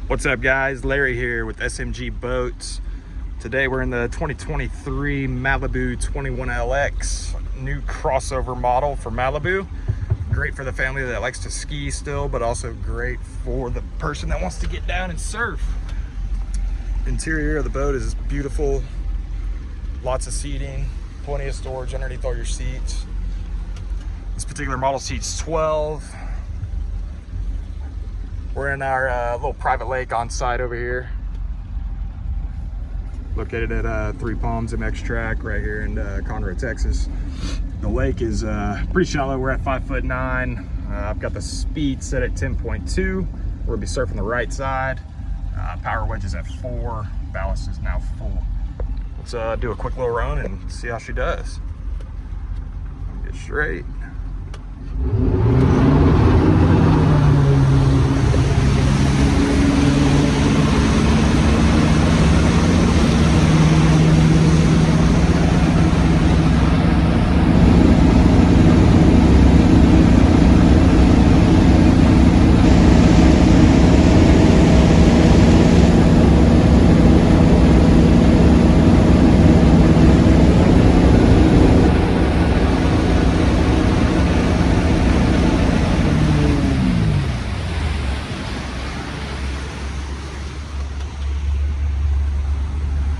What's up, guys? Larry here with SMG Boats. Today we're in the 2023 Malibu 21LX, new crossover model for Malibu. Great for the family that likes to ski still, but also great for the person that wants to get down and surf. Interior of the boat is beautiful. Lots of seating, plenty of storage underneath all your seats. This particular model seats 12. We're in our little private lake on site over here, located at Three Palms MX track right here in Conroe, Texas. The lake is pretty shallow. We're at 5'9". I've got the speed set at 10.2. We'll be surfing the right side. Power wedge is at 4. Ballast is now full. Let's do a quick little run and see how she does. Get straight.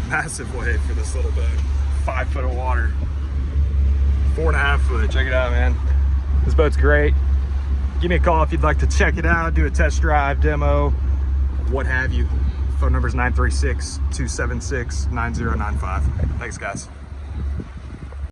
Massive wave for this little boat. 5 foot of water, 4.5 foot. Check it out, man. This boat's great. Give me a call if you'd like to check it out, do a test drive, demo, what have you. Phone number is 936-276-9095. Thanks, guys.